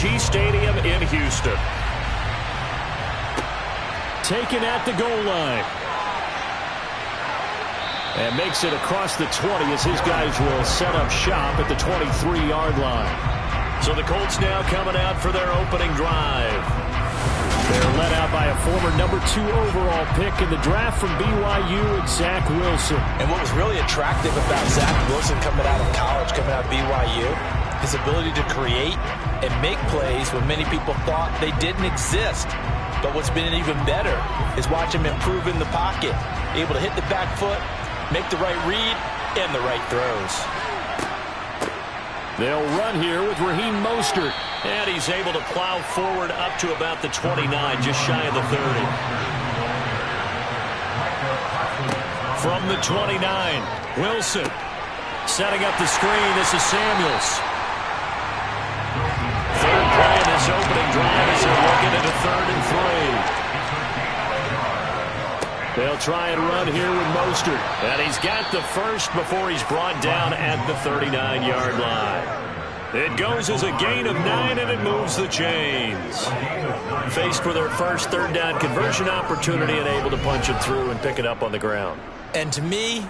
AT&T Stadium in Houston. Taken at the goal line. And makes it across the 20 as his guys will set up shop at the 23-yard line. So the Colts now coming out for their opening drive. They're led out by a former number 2 overall pick in the draft from BYU, and Zach Wilson. And what was really attractive about Zach Wilson coming out of college, coming out of BYU, his ability to create and make plays when many people thought they didn't exist. But what's been even better is watch him improve in the pocket, able to hit the back foot, make the right read, and the right throws. They'll run here with Raheem Mostert. And he's able to plow forward up to about the 29, just shy of the 30. From the 29, Wilson setting up the screen. This is Samuels. Third play in this opening drive as they're looking at a 3rd and 3. They'll try and run here with Mostert. And he's got the first before he's brought down at the 39-yard line. It goes as a gain of 9, and it moves the chains. Faced with their first 3rd down conversion opportunity and able to punch it through and pick it up on the ground. And to me,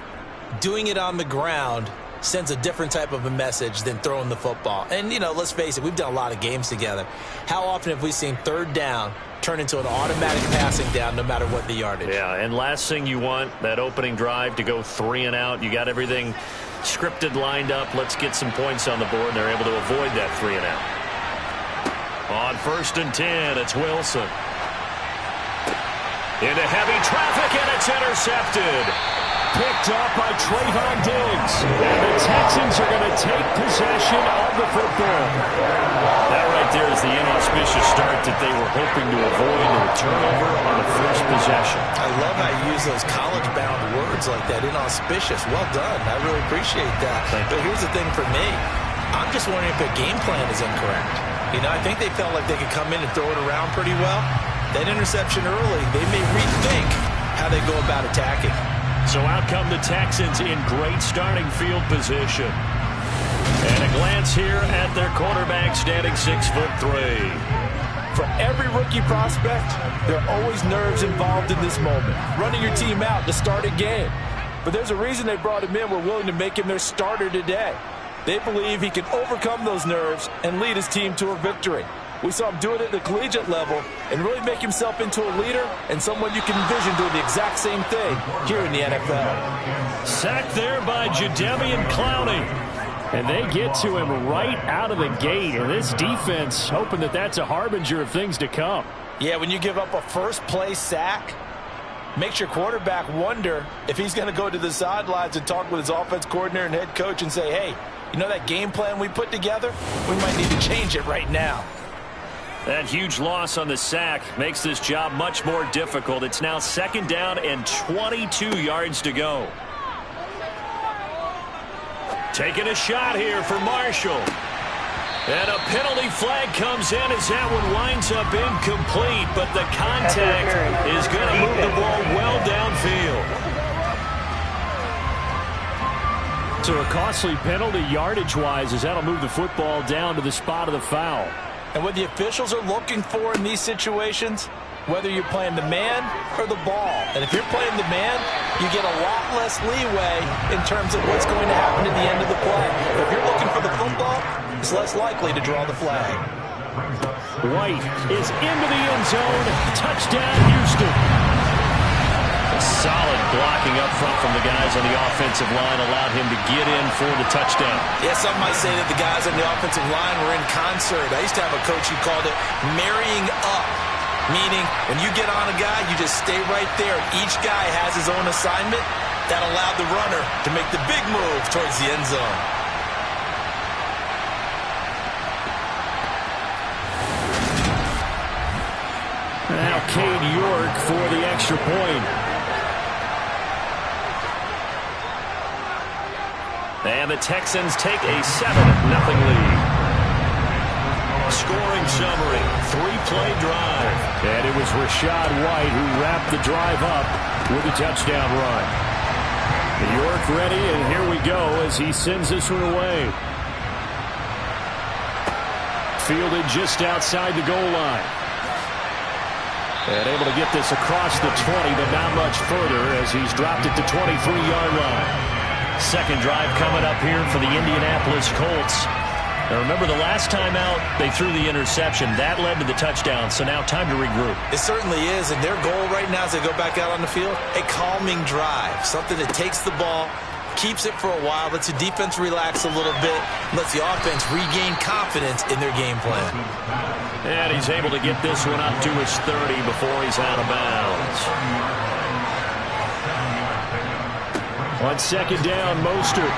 doing it on the ground sends a different type of a message than throwing the football. And, you know, let's face it, we've done a lot of games together. How often have we seen 3rd down turn into an automatic passing down no matter what the yardage? Yeah, and last thing you want, that opening drive to go 3 and out. You got everything scripted, lined up. Let's get some points on the board, and they're able to avoid that 3 and out. On 1st and 10, it's Wilson. Into heavy traffic, and it's intercepted. Picked up by Trayvon Diggs. And the Texans are going to take possession of the football. That right there is the inauspicious start that they were hoping to avoid, and a turnover on the first possession. I love how you use those college-bound words like that, inauspicious. Well done. I really appreciate that. But here's the thing for me. I'm just wondering if their game plan is incorrect. You know, I think they felt like they could come in and throw it around pretty well. That interception early, they may rethink how they go about attacking. So out come the Texans in great starting field position. And a glance here at their quarterback, standing 6'3". For every rookie prospect, there are always nerves involved in this moment. Running your team out to start a game. But there's a reason they brought him in. We're willing to make him their starter today. They believe he can overcome those nerves and lead his team to a victory. We saw him do it at the collegiate level and really make himself into a leader and someone you can envision doing the exact same thing here in the NFL. Sacked there by Jadeveon Clowney. And they get to him right out of the gate. And this defense hoping that that's a harbinger of things to come. Yeah, when you give up a first-play sack, makes your quarterback wonder if he's going to go to the sidelines and talk with his offense coordinator and head coach and say, hey, you know that game plan we put together? We might need to change it right now. That huge loss on the sack makes this job much more difficult. It's now 2nd down and 22 yards to go. Taking a shot here for Marshall. And a penalty flag comes in as that one winds up incomplete, but the contact is going to move the ball well downfield. So a costly penalty yardage-wise as that'll move the football down to the spot of the foul. And what the officials are looking for in these situations, whether you're playing the man or the ball. And if you're playing the man, you get a lot less leeway in terms of what's going to happen at the end of the play. But if you're looking for the football, it's less likely to draw the flag. White is into the end zone. Touchdown, Houston. A solid blocking up front from the guys on the offensive line allowed him to get in for the touchdown. Yeah, some might say that the guys on the offensive line were in concert. I used to have a coach who called it marrying up, meaning when you get on a guy, you just stay right there. Each guy has his own assignment. That allowed the runner to make the big move towards the end zone. Now Cade York for the extra point. And the Texans take a 7-0 lead. Scoring summary, 3-play drive. And it was Rachaad White who wrapped the drive up with a touchdown run. York ready, and here we go as he sends this one away. fielded just outside the goal line. And able to get this across the 20, but not much further as he's dropped it to 23-yard line. Second drive coming up here for the Indianapolis Colts. Now remember, the last time out, they threw the interception. That led to the touchdown, so now time to regroup. It certainly is, and their goal right now as they go back out on the field, a calming drive, something that takes the ball, keeps it for a while, lets the defense relax a little bit, lets the offense regain confidence in their game plan. And he's able to get this one up to his 30 before he's out of bounds. On second down, Mostert.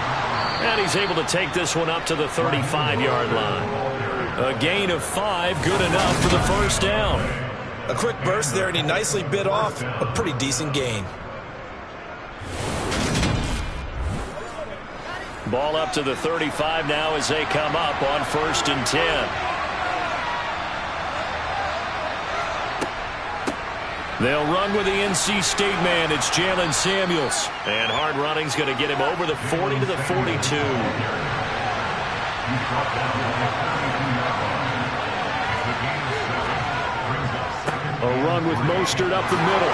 And he's able to take this one up to the 35-yard line. A gain of 5, good enough for the first down. A quick burst there, and he nicely bit off a pretty decent gain. Ball up to the 35 now as they come up on 1st and 10. They'll run with the NC State man. It's Jalen Samuels. And hard running's going to get him over the 40 to the 42. A run with Mostert up the middle.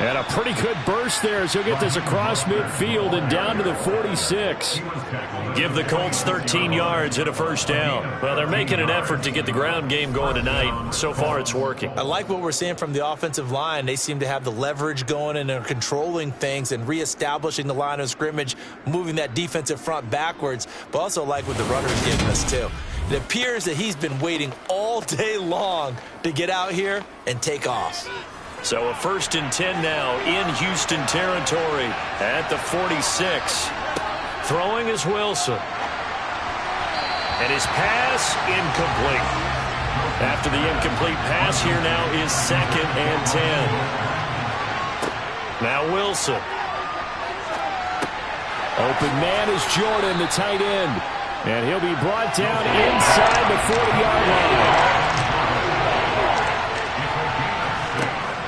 And a pretty good burst there as he'll get this across midfield and down to the 46. Give the Colts 13 yards and a first down. Well, they're making an effort to get the ground game going tonight. So far, it's working. I like what we're seeing from the offensive line. They seem to have the leverage going, and they're controlling things and reestablishing the line of scrimmage, moving that defensive front backwards, but also like what the runner's giving us, too. It appears that he's been waiting all day long to get out here and take off. So a 1st and 10 now in Houston territory at the 46. Throwing is Wilson. And his pass incomplete. After the incomplete pass, here now is 2nd and 10. Now Wilson. Open man is Jordan, the tight end. And he'll be brought down inside the 40-yard line.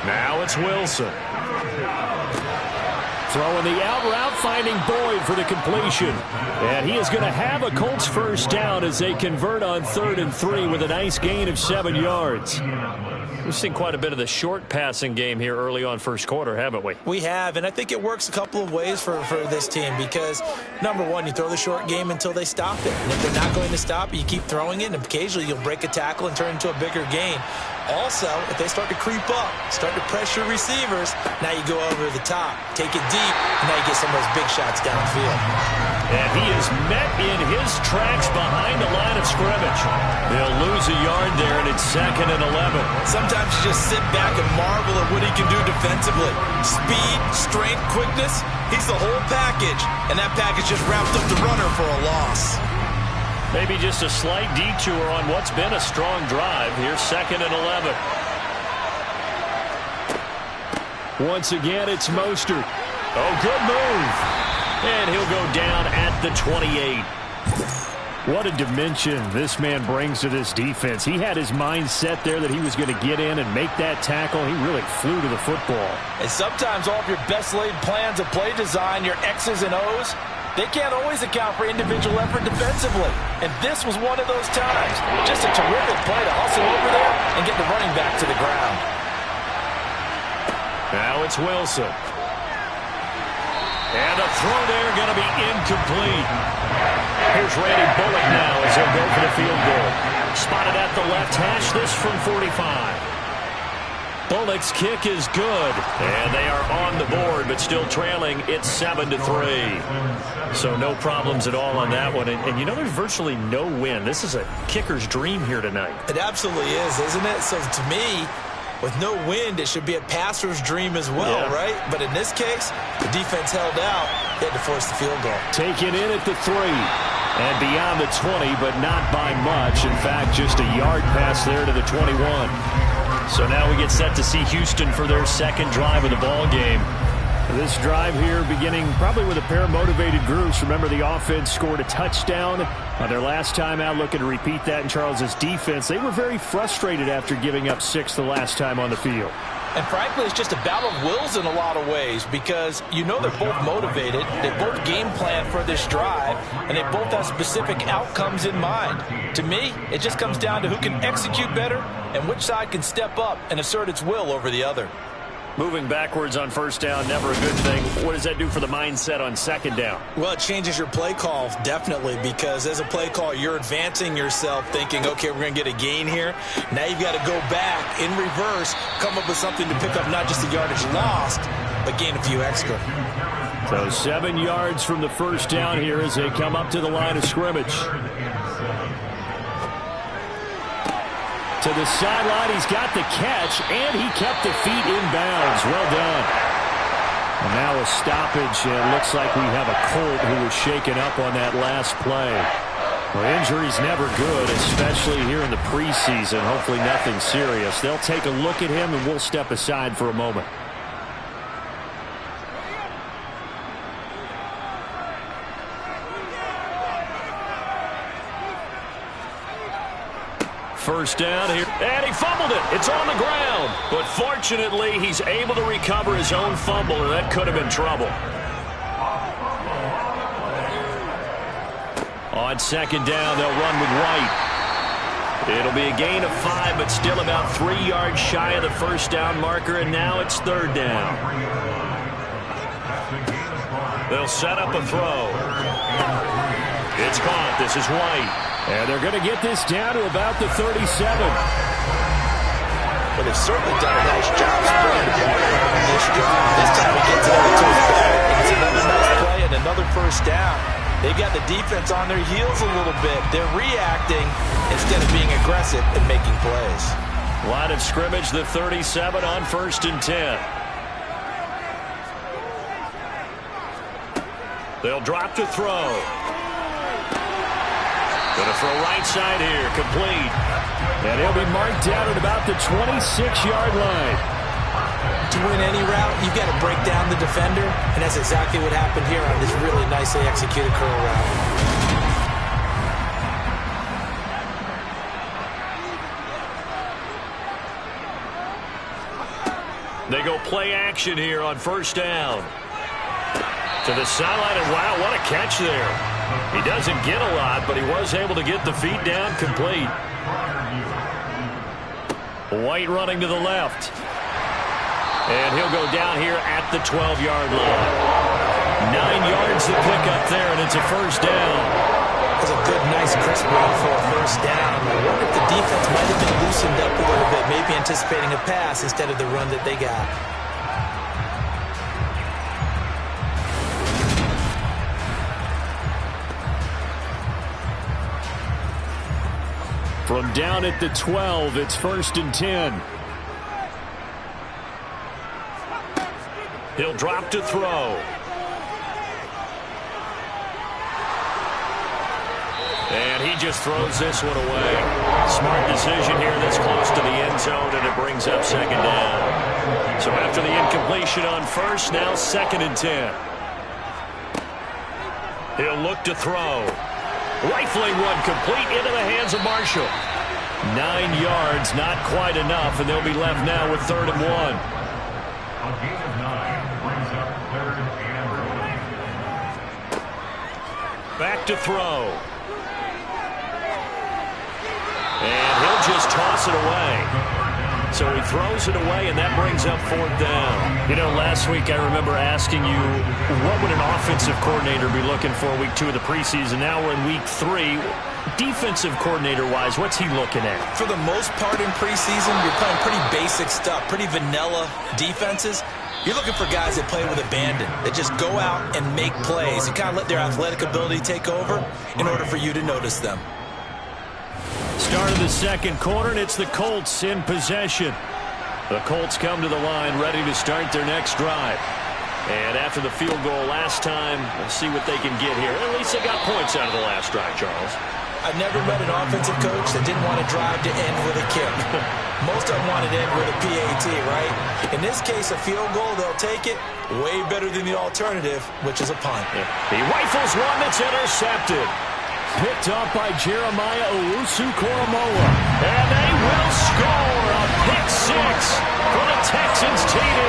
Now it's Wilson. Throwing the out route, finding Boyd for the completion. And he is going to have a Colts first down as they convert on 3rd and 3 with a nice gain of 7 yards. We've seen quite a bit of the short passing game here early on first quarter, haven't we? We have, and I think it works a couple of ways for this team because, number one, you throw the short game until they stop it. And if they're not going to stop it, you keep throwing it, and occasionally you'll break a tackle and turn it into a bigger gain. Also, if they start to creep up, start to pressure receivers, now you go over the top, take it deep, and now you get some of those big shots downfield. And he is met in his tracks behind the line of scrimmage. They'll lose a yard there, and it's 2nd and 11. Sometimes you just sit back and marvel at what he can do defensively. Speed, strength, quickness, he's the whole package. And that package just wrapped up the runner for a loss. Maybe just a slight detour on what's been a strong drive. Here's 2nd and 11. Once again, it's Mostert. Oh, good move. And he'll go down at the 28. What a dimension this man brings to this defense. He had his mind set there that he was going to get in and make that tackle. He really flew to the football. And sometimes all of your best laid plans of play design, your X's and O's, they can't always account for individual effort defensively. And this was one of those times. Just a terrific play to hustle over there and get the running back to the ground. Now it's Wilson. And a throw there going to be incomplete. Here's Randy Bullock now as he'll go for the field goal. Spotted at the left hash, this from 45. Bullock's kick is good. And they are on the board, but still trailing. It's 7-3. So no problems at all on that one. And you know, there's virtually no wind. This is a kicker's dream here tonight. It absolutely is, isn't it? So to me, with no wind, it should be a passer's dream as well, right? But in this case, the defense held out. They had to force the field goal. Taken in at the 3. And beyond the 20, but not by much. In fact, just a yard pass there to the 21. So now we get set to see Houston for their second drive of the ball game. This drive here beginning probably with a pair of motivated groups. Remember, the offense scored a touchdown on their last time out, looking to repeat that in Charles's defense. They were very frustrated after giving up 6 the last time on the field. And frankly, it's just a battle of wills in a lot of ways because you know they're both motivated, they both game plan for this drive, and they both have specific outcomes in mind. To me, it just comes down to who can execute better and which side can step up and assert its will over the other. Moving backwards on first down, never a good thing. What does that do for the mindset on second down? Well, it changes your play call, definitely, because as a play call, you're advancing yourself thinking, okay, we're going to get a gain here. Now you've got to go back in reverse, come up with something to pick up not just the yardage lost, but gain a few extra. So 7 yards from the first down here as they come up to the line of scrimmage. To the sideline, he's got the catch, and he kept the feet in bounds. Well done. And now a stoppage, and it looks like we have a Colt who was shaken up on that last play. Well, injury's never good, especially here in the preseason. Hopefully nothing serious. They'll take a look at him, and we'll step aside for a moment. First down here, and he fumbled it. It's on the ground. But fortunately, he's able to recover his own fumble, and that could have been trouble. On second down, they'll run with White. It'll be a gain of 5, but still about 3 yards shy of the first down marker, and now it's third down. They'll set up a throw. It's caught. This is White. And they're going to get this down to about the 37. But they've certainly done a nice job spreading the ball around on this drive. This time he gets it over to his back. It's another nice play and another first down. They've got the defense on their heels a little bit. They're reacting instead of being aggressive and making plays. Line of scrimmage, the 37 on 1st and 10. They'll drop to throw. Going to throw right side here, complete. And he'll be marked down at about the 26-yard line. To win any route, you've got to break down the defender, and that's exactly what happened here on this really nicely executed curl route. They go play action here on first down. To the sideline, and wow, what a catch there. He doesn't get a lot, but he was able to get the feet down complete. White running to the left. And he'll go down here at the 12-yard line. 9 yards to pick up there, and it's a first down. It was a good, nice, crisp run for a first down. I wonder if the defense might have been loosened up a little bit, maybe anticipating a pass instead of the run that they got. From down at the 12, it's 1st and 10. He'll drop to throw. And he just throws this one away. Smart decision here this close to the end zone, and it brings up second down. So after the incompletion on first, now 2nd and 10. He'll look to throw. Rifling one complete into the hands of Marshall. 9 yards, not quite enough, and they'll be left now with 3rd and 1. A gain of 9 brings up 3rd and 1. Back to throw. And he'll just toss it away. So he throws it away, and that brings up 4th down. You know, last week I remember asking you, what would an offensive coordinator be looking for week 2 of the preseason? Now we're in week 3. Defensive coordinator-wise, what's he looking at? For the most part in preseason, you're playing pretty basic stuff, pretty vanilla defenses. You're looking for guys that play with abandon, that just go out and make plays and kind of let their athletic ability take over in order for you to notice them. Start of the second quarter, and it's the Colts in possession. The Colts come to the line ready to start their next drive. And after the field goal last time, we'll see what they can get here. At least they got points out of the last drive, Charles. I've never met an offensive coach that didn't want to drive to end with a kick. Most of them wanted to end with a PAT, right? In this case, a field goal, they'll take it. Way better than the alternative, which is a punt. Yeah. He rifles one that's intercepted. picked up by Jeremiah Owusu-Koramoah. And they will score a pick six for the Texans TD.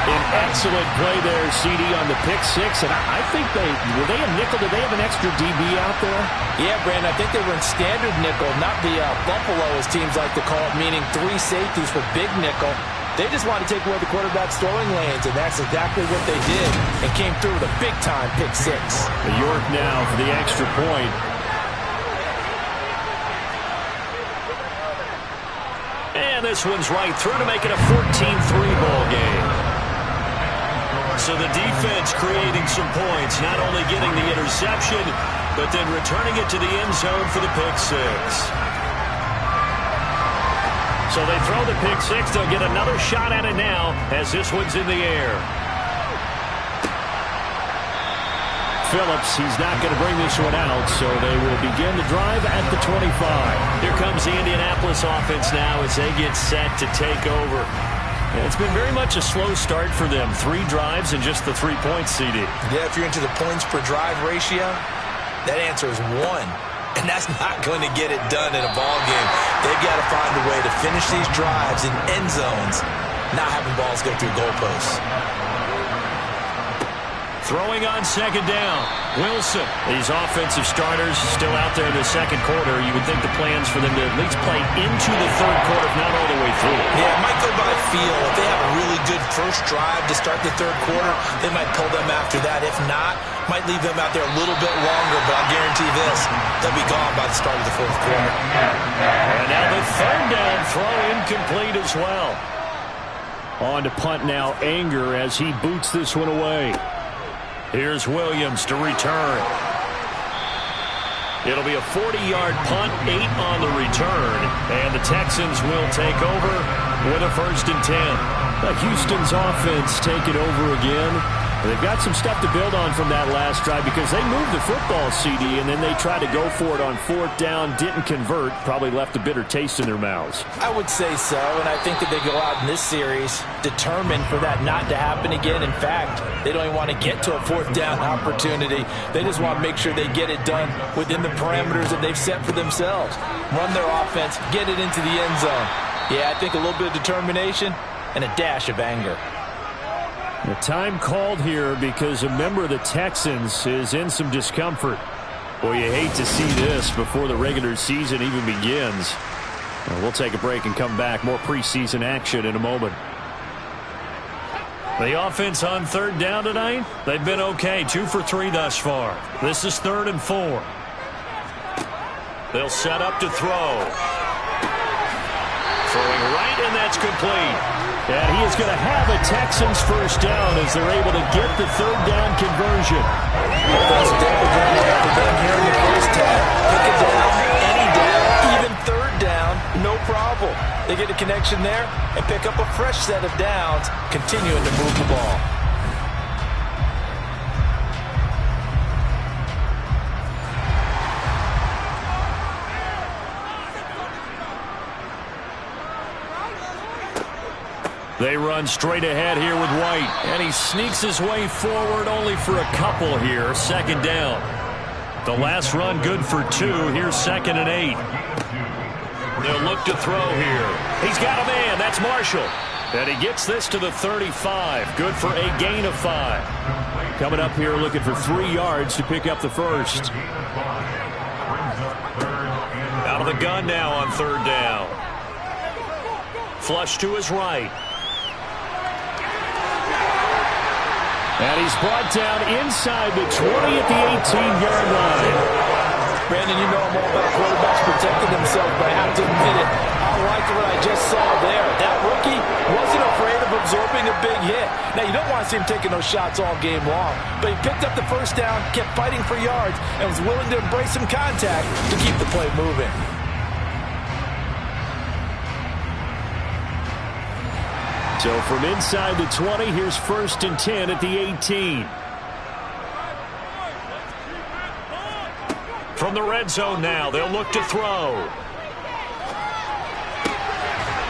An excellent play there, CD, on the pick six. And I think were they a nickel? Did they have an extra DB out there? Yeah, Brandon, I think they were in standard nickel, not the Buffalo, as teams like to call it, meaning 3 safeties for big nickel. They just wanted to take away the quarterback's throwing lanes, and that's exactly what they did, and came through with a big-time pick six. York now for the extra point. And this one's right through to make it a 14-3 ball game. So the defense creating some points, not only getting the interception, but then returning it to the end zone for the pick six. So they throw the pick six. They'll get another shot at it now as this one's in the air. Phillips, he's not going to bring this one out, so they will begin the drive at the 25. Here comes the Indianapolis offense now as they get set to take over. And it's been very much a slow start for them. 3 drives and just the 3 points, CD. Yeah, if you're into the points per drive ratio, that answer is 1. And that's not going to get it done in a ball game. They've got to find a way to finish these drives in end zones, not having balls go through goalposts. Throwing on second down. Wilson. These offensive starters still out there in the second quarter. You would think the plans for them to at least play into the third quarter, if not all the way through. Yeah, it might go by feel. If they have a really good first drive to start the third quarter, they might pull them after that. If not, might leave them out there a little bit longer, but I'll guarantee this, they'll be gone by the start of the fourth quarter. And now the third down throw incomplete as well. On to punt now, Anger, as he boots this one away. Here's Williams to return. It'll be a 40-yard punt, 8 on the return, and the Texans will take over with a 1st and 10. Houston's offense taking over again. They've got some stuff to build on from that last drive because they moved the football, CD, and then they tried to go for it on 4th down, didn't convert, probably left a bitter taste in their mouths. I would say so, and I think that they go out in this series determined for that not to happen again. In fact, they don't even want to get to a 4th down opportunity. They just want to make sure they get it done within the parameters that they've set for themselves. Run their offense, get it into the end zone. Yeah, I think a little bit of determination and a dash of anger. The time called here because a member of the Texans is in some discomfort. Boy, you hate to see this before the regular season even begins. We'll take a break and come back. More preseason action in a moment. The offense on 3rd down tonight, they've been okay. 2 for 3 thus far. This is 3rd and 4. They'll set up to throw. Throwing right, and that's complete. And he is going to have a Texans 1st down as they're able to get the 3rd down conversion. That's definitely going to happen for them here in the first half. Pick it down, any down, even 3rd down, no problem. They get a connection there and pick up a fresh set of downs, continuing to move the ball. They run straight ahead here with White, and he sneaks his way forward only for a couple here. 2nd down. The last run good for 2. Here's 2nd and 8. They'll look to throw here. He's got a man. That's Marshall. And he gets this to the 35. Good for a gain of 5. Coming up here looking for 3 yards to pick up the 1st. Out of the gun now on 3rd down. Flush to his right. And he's brought down inside the 20 at the 18-yard line. Brandon, you know I'm all about quarterbacks protecting themselves, but I have to admit it. I like what I just saw there. That rookie wasn't afraid of absorbing a big hit. Now, you don't want to see him taking those shots all game long, but he picked up the 1st down, kept fighting for yards, and was willing to embrace some contact to keep the play moving. So from inside the 20, here's 1st and 10 at the 18. From the red zone now, they'll look to throw.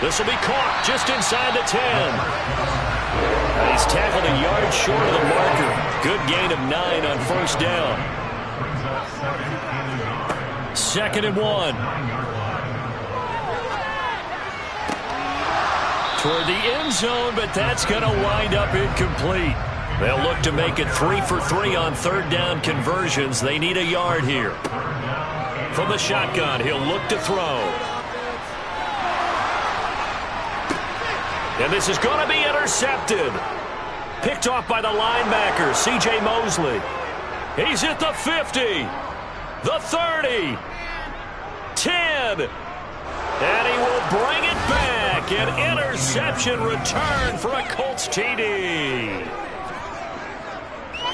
This will be caught just inside the 10. And he's tackled a yard short of the marker. Good gain of 9 on first down. 2nd and 1. Toward the end zone, but that's going to wind up incomplete. They'll look to make it 3 for 3 on 3rd down conversions. They need a yard here. From the shotgun, he'll look to throw. And this is going to be intercepted. Picked off by the linebacker, C.J. Mosley. He's at the 50, the 30, 10, and he will bring it back. An interception return for a Colts TD.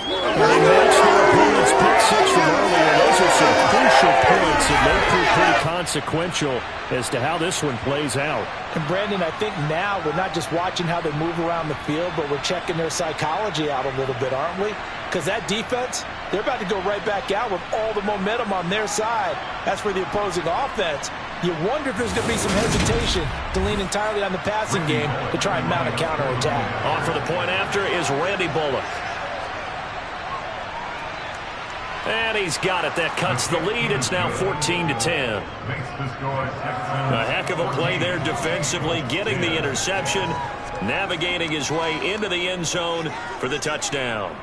They matched their opponent's pick 6 from earlier. Those are some crucial points that may prove pretty consequential as to how this one plays out. And Brandon, I think now we're not just watching how they move around the field, but we're checking their psychology out a little bit, aren't we? Because that defense, they're about to go right back out with all the momentum on their side. That's for the opposing offense. You wonder if there's going to be some hesitation to lean entirely on the passing game to try and mount a counterattack. On for the point after is Randy Bullock. And he's got it. That cuts the lead. It's now 14-10. A heck of a play there defensively, getting the interception, navigating his way into the end zone for the touchdown.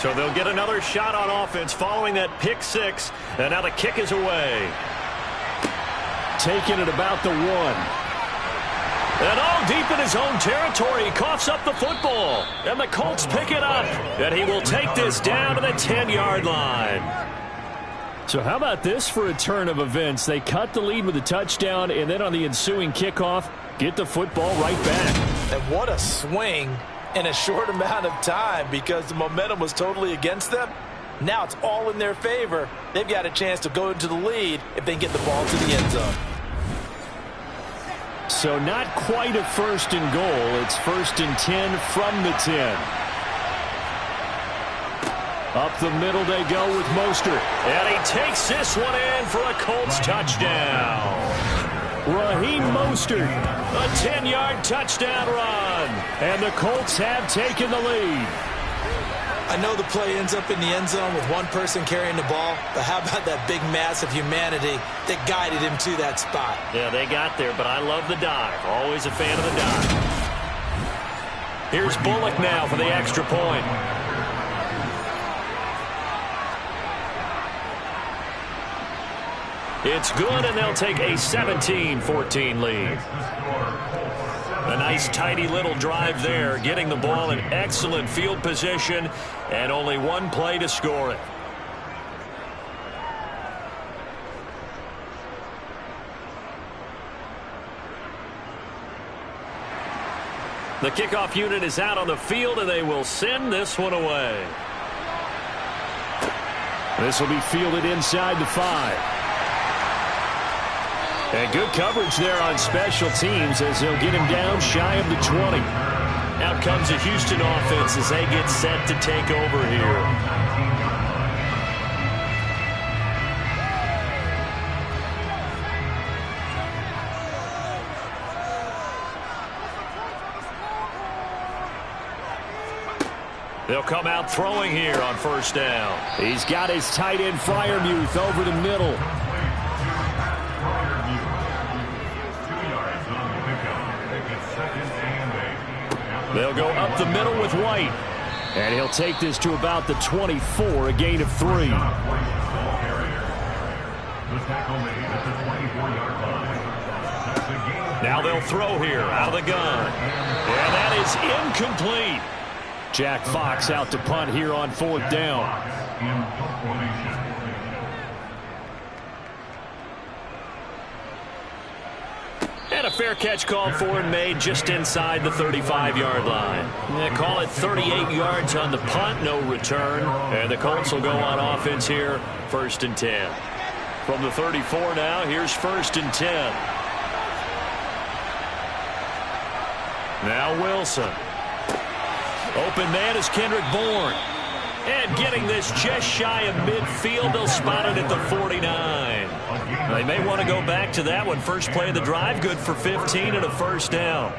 So they'll get another shot on offense following that pick 6. And now the kick is away. Taking it about the 1. And all deep in his own territory, he coughs up the football. And the Colts pick it up. And he will take this down to the 10-yard line. So how about this for a turn of events? They cut the lead with a touchdown, and then on the ensuing kickoff, get the football right back. And what a swing in a short amount of time, because the momentum was totally against them. Now it's all in their favor. They've got a chance to go into the lead if they can get the ball to the end zone. So not quite a 1st and goal. It's 1st and 10 from the 10. Up the middle they go with Mostert. And he takes this one in for a Colts touchdown. Raheem Mostert. A 10-yard touchdown run. And the Colts have taken the lead. I know the play ends up in the end zone with one person carrying the ball, but how about that big mass of humanity that guided him to that spot? Yeah, they got there, but I love the dive. Always a fan of the dive. Here's Bullock now for the extra point. It's good, and they'll take a 17-14 lead. A nice, tidy little drive there, getting the ball in excellent field position, and only one play to score it. The kickoff unit is out on the field, and they will send this one away. This will be fielded inside the 5. And good coverage there on special teams as they'll get him down shy of the 20. Out comes the Houston offense as they get set to take over here. They'll come out throwing here on 1st down. He's got his tight end Freiermuth over the middle. They'll go up the middle with White. And he'll take this to about the 24, a gain of 3. Now they'll throw here out of the gun. And that is incomplete. Jack Fox out to punt here on 4th down. And a fair catch called for and made just inside the 35-yard line. They call it 38 yards on the punt, no return. And the Colts will go on offense here, 1st and 10. From the 34 now, here's 1st and 10. Now Wilson. Open man is Kendrick Bourne. And getting this just shy of midfield, they'll spot it at the 49. They may want to go back to that one. First play of the drive, good for 15 and a 1st down.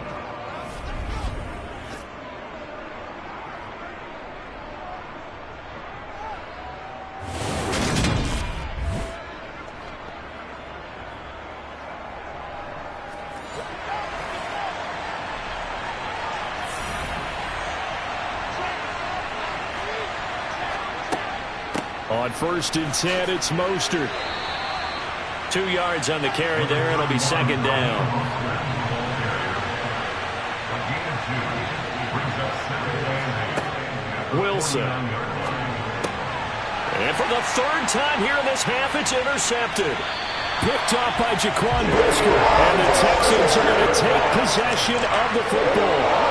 On 1st and 10, it's Mostert. 2 yards on the carry there. It'll be 2nd down. Wilson. And for the 3rd time here in this half, it's intercepted. Picked off by Jaquan Brisker. And the Texans are going to take possession of the football.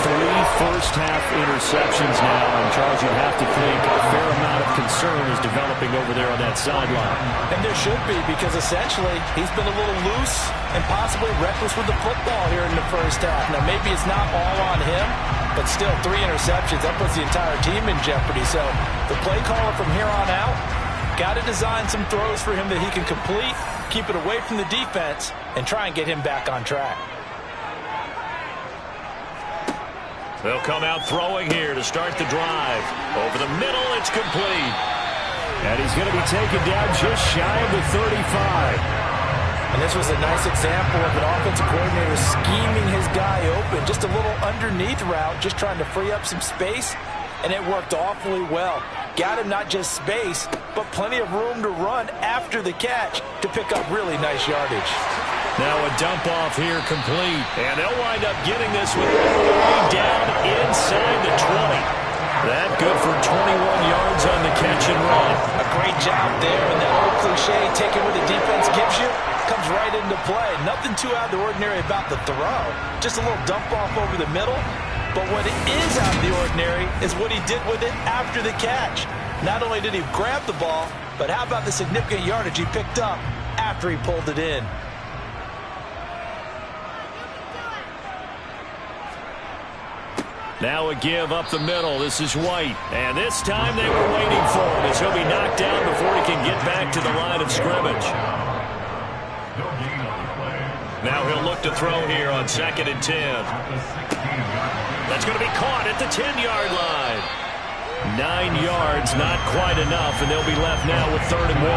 3 first-half interceptions now. And Charles, you'd have to think a fair amount of concern is developing over there on that sideline. And there should be, because essentially he's been a little loose and possibly reckless with the football here in the first half. Now, maybe it's not all on him, but still 3 interceptions. That puts the entire team in jeopardy. So the play caller from here on out got to design some throws for him that he can complete, keep it away from the defense, and try and get him back on track. They'll come out throwing here to start the drive. Over the middle, it's complete. And he's going to be taken down just shy of the 35. And this was a nice example of an offensive coordinator scheming his guy open. Just a little underneath route, just trying to free up some space, and it worked awfully well. Got him not just space, but plenty of room to run after the catch to pick up really nice yardage. Now a dump off here complete. And they'll wind up getting this with all the way down inside the 20. That good for 21 yards on the catch and run. A great job there, and that old cliche, taking what the defense gives you, comes right into play. Nothing too out of the ordinary about the throw. Just a little dump off over the middle. But what is out of the ordinary is what he did with it after the catch. Not only did he grab the ball, but how about the significant yardage he picked up after he pulled it in. Now a give up the middle. This is White. And this time they were waiting for him as he'll be knocked down before he can get back to the line of scrimmage. Now he'll look to throw here on 2nd and 10. That's going to be caught at the 10-yard line. 9 yards, not quite enough, and they'll be left now with 3rd and 1.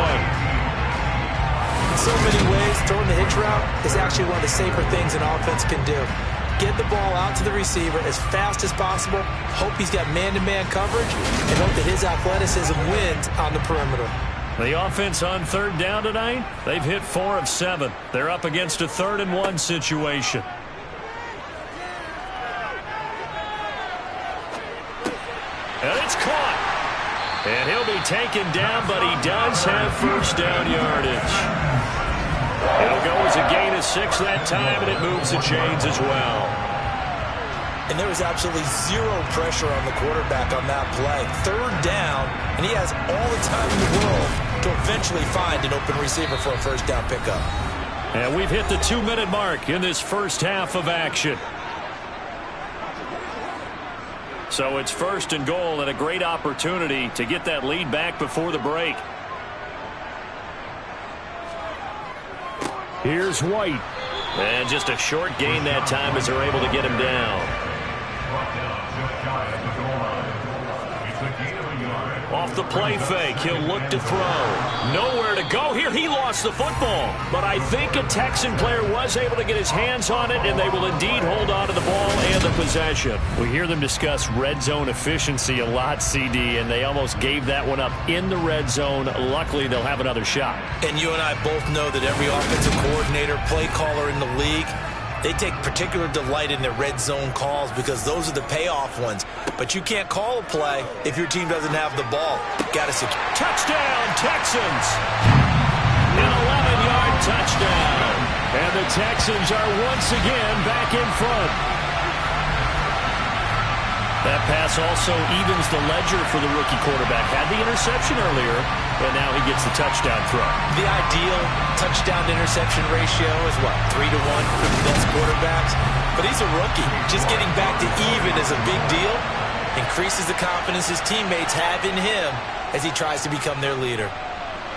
In so many ways, throwing the hitch route is actually one of the safer things an offense can do. Get the ball out to the receiver as fast as possible, hope he's got man-to-man coverage, and hope that his athleticism wins on the perimeter. The offense on 3rd down tonight, they've hit 4 of 7. They're up against a 3rd and 1 situation. And it's caught. And he'll be taken down, but he does have 1st down yardage. It'll go as a gain of 6 that time, and it moves the chains as well. And there was absolutely zero pressure on the quarterback on that play. 3rd down, and he has all the time in the world to eventually find an open receiver for a 1st down pickup. And we've hit the 2-minute mark in this first half of action. So it's 1st and goal, and a great opportunity to get that lead back before the break. Here's White. And just a short gain that time as they're able to get him down. Off the play fake, he'll look to throw. Nowhere to go here. He lost the football. But I think a Texan player was able to get his hands on it, and they will indeed hold on to the ball and the possession. We hear them discuss red zone efficiency a lot, CD, and they almost gave that one up in the red zone. Luckily, they'll have another shot. And you and I both know that every offensive coordinator, play caller in the league, they take particular delight in their red zone calls because those are the payoff ones. But you can't call a play if your team doesn't have the ball. Got to secure. Touchdown, Texans! An 11-yard touchdown. And the Texans are once again back in front. That pass also evens the ledger for the rookie quarterback. Had the interception earlier, and now he gets the touchdown throw. The ideal touchdown-to-interception ratio is, what, 3-1 for the best quarterbacks? But he's a rookie. Just getting back to even is a big deal. Increases the confidence his teammates have in him as he tries to become their leader.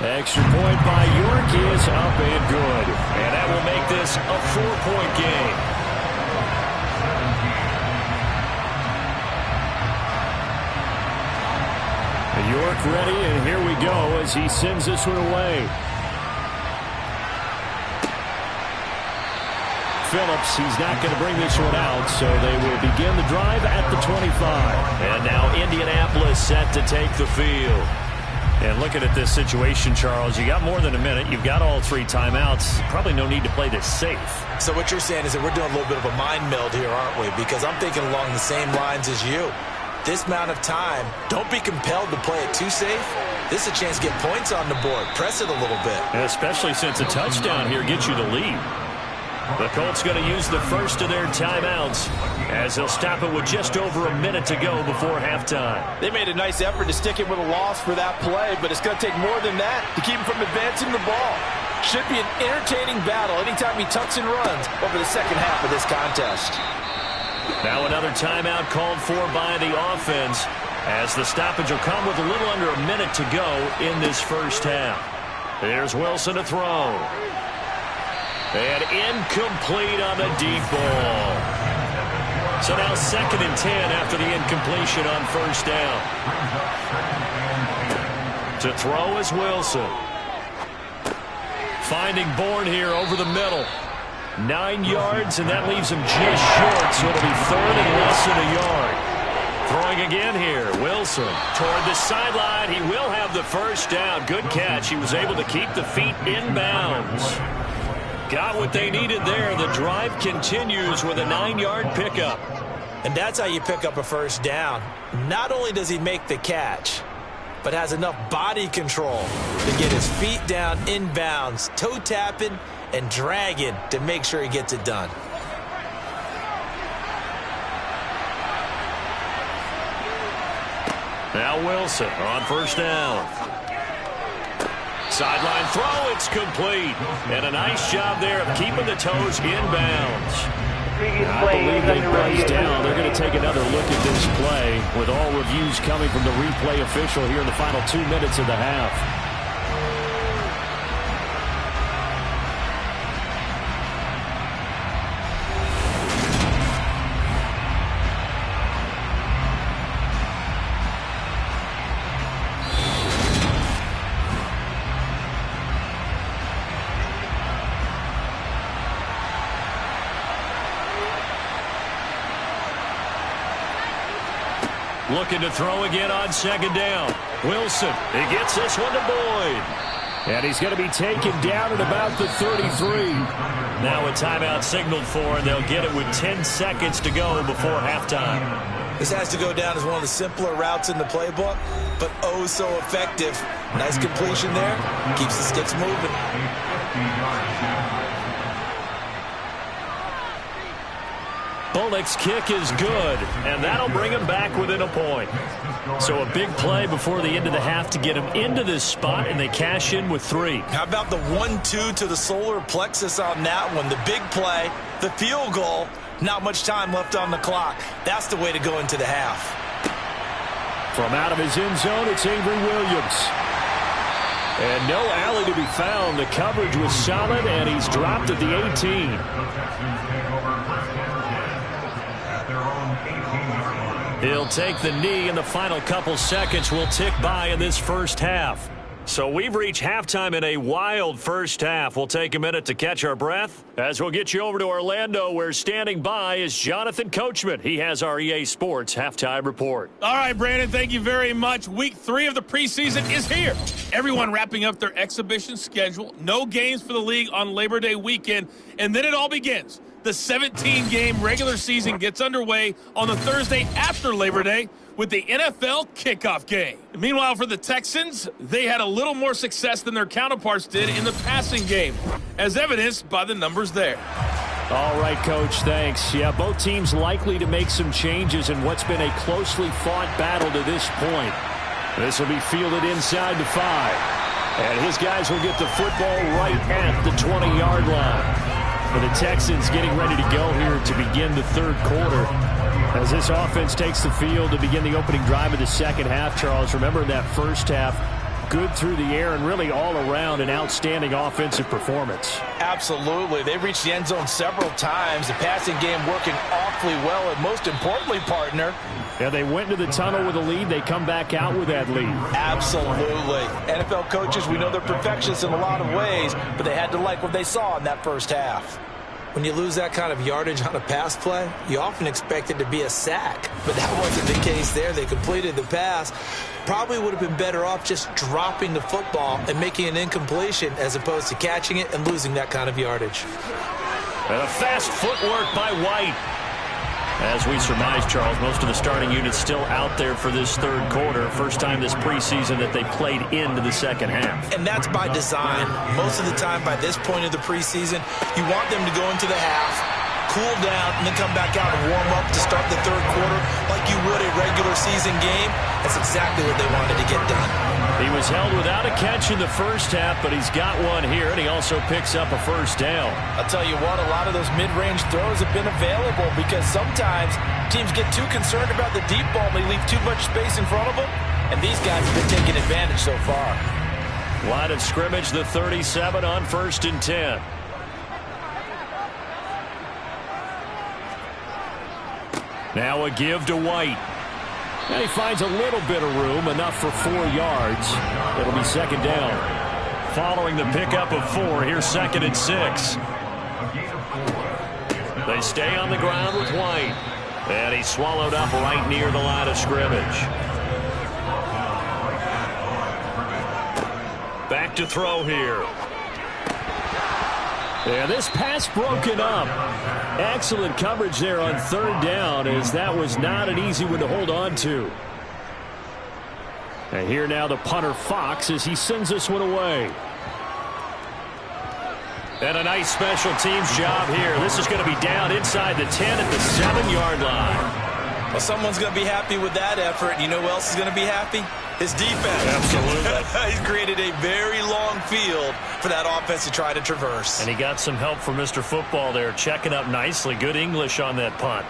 Extra point by York is up and good. And that will make this a 4-point game. York ready, and here we go as he sends this one away. Phillips. He's not going to bring this one out, so they will begin the drive at the 25. And now Indianapolis set to take the field. And looking at this situation, Charles, you got more than a minute. You've got all 3 timeouts. Probably no need to play this safe. So what you're saying is that we're doing a little bit of a mind meld here, aren't we? Because I'm thinking along the same lines as you. This amount of time, don't be compelled to play it too safe. This is a chance to get points on the board. Press it a little bit. Especially since a touchdown here gets you the lead. The Colts going to use the first of their timeouts as they'll stop it with just over a minute to go before halftime. They made a nice effort to stick it with a loss for that play, but it's going to take more than that to keep him from advancing the ball. Should be an entertaining battle anytime he tucks and runs over the second half of this contest. Now another timeout called for by the offense as the stoppage will come with a little under a minute to go in this first half. Here's Wilson to throw. And incomplete on the deep ball. So now 2nd and 10 after the incompletion on first down. To throw is Wilson. Finding Bourne here over the middle. 9 yards, and that leaves him just short, so it'll be 3rd and less than a yard. Throwing again here, Wilson toward the sideline. He will have the first down. Good catch. He was able to keep the feet in bounds. Got what they needed there. The drive continues with a 9-yard pickup. And that's how you pick up a first down. Not only does he make the catch, but has enough body control to get his feet down in bounds, toe tapping and dragging to make sure he gets it done. Now Wilson on first down. Sideline throw, it's complete. And a nice job there of keeping the toes in bounds. I believe they buzzed down. They're going to take another look at this play with all reviews coming from the replay official here in the final 2 minutes of the half. Looking to throw again on 2nd down. Wilson, he gets this one to Boyd. And he's going to be taken down at about the 33. Now a timeout signaled for, and they'll get it with 10 seconds to go before halftime. This has to go down as one of the simpler routes in the playbook, but oh so effective. Nice completion there. Keeps the sticks moving. Bullock's kick is good, and that'll bring him back within a point. So a big play before the end of the half to get him into this spot, and they cash in with 3. How about the 1-2 to the solar plexus on that one? The big play, the field goal, not much time left on the clock. That's the way to go into the half. From out of his end zone, it's Avery Williams. And no alley to be found. The coverage was solid, and he's dropped at the 18. He'll take the knee, and the final couple seconds will tick by in this first half. So we've reached halftime in a wild first half. We'll take a minute to catch our breath as we'll get you over to Orlando, where standing by is Jonathan Coachman. He has our EA Sports halftime report. All right, Brandon, thank you very much. Week 3 of the preseason is here. Everyone wrapping up their exhibition schedule. No games for the league on Labor Day weekend, and then it all begins. The 17-game regular season gets underway on the Thursday after Labor Day with the NFL kickoff game. Meanwhile, for the Texans, they had a little more success than their counterparts did in the passing game, as evidenced by the numbers there. All right, Coach, thanks. Yeah, both teams likely to make some changes in what's been a closely fought battle to this point. This will be fielded inside the 5. And his guys will get the football right at the 20-yard line. For the Texans getting ready to go here to begin the third quarter. As this offense takes the field to begin the opening drive of the second half, Charles, remember that first half, good through the air and really all around an outstanding offensive performance. Absolutely. They've reached the end zone several times. The passing game working awfully well, and most importantly, partner, yeah, they went into the tunnel with a lead. They come back out with that lead. Absolutely. NFL coaches, we know they're perfectionists in a lot of ways, but they had to like what they saw in that first half. When you lose that kind of yardage on a pass play, you often expect it to be a sack. But that wasn't the case there. They completed the pass. Probably would have been better off just dropping the football and making an incompletion as opposed to catching it and losing that kind of yardage. And a fast footwork by White. As we surmise, Charles, most of the starting unit's still out there for this third quarter. First time this preseason that they played into the second half. And that's by design. Most of the time by this point of the preseason, you want them to go into the half, cool down, and then come back out and warm up to start the third quarter like you would a regular season game. That's exactly what they wanted to get done. He was held without a catch in the first half, but he's got one here, and he also picks up a first down. I'll tell you what, a lot of those mid-range throws have been available because sometimes teams get too concerned about the deep ball and they leave too much space in front of them, and these guys have been taking advantage so far. Line of scrimmage, the 37 on 1st and 10. Now a give to White. And he finds a little bit of room, enough for 4 yards. It'll be second down. Following the pickup of 4, here's 2nd and 6. They stay on the ground with White. And he's swallowed up right near the line of scrimmage. Back to throw here. Yeah, this pass broken up. Excellent coverage there on 3rd down, as that was not an easy one to hold on to. And here now the punter Fox as he sends this one away. And a nice special teams job here. This is going to be down inside the 10 at the 7-yard line. Well, someone's going to be happy with that effort. You know who else is going to be happy? His defense. Absolutely. He's created a very long field for that offense to try to traverse. And he got some help from Mr. Football there, checking up nicely. Good English on that punt.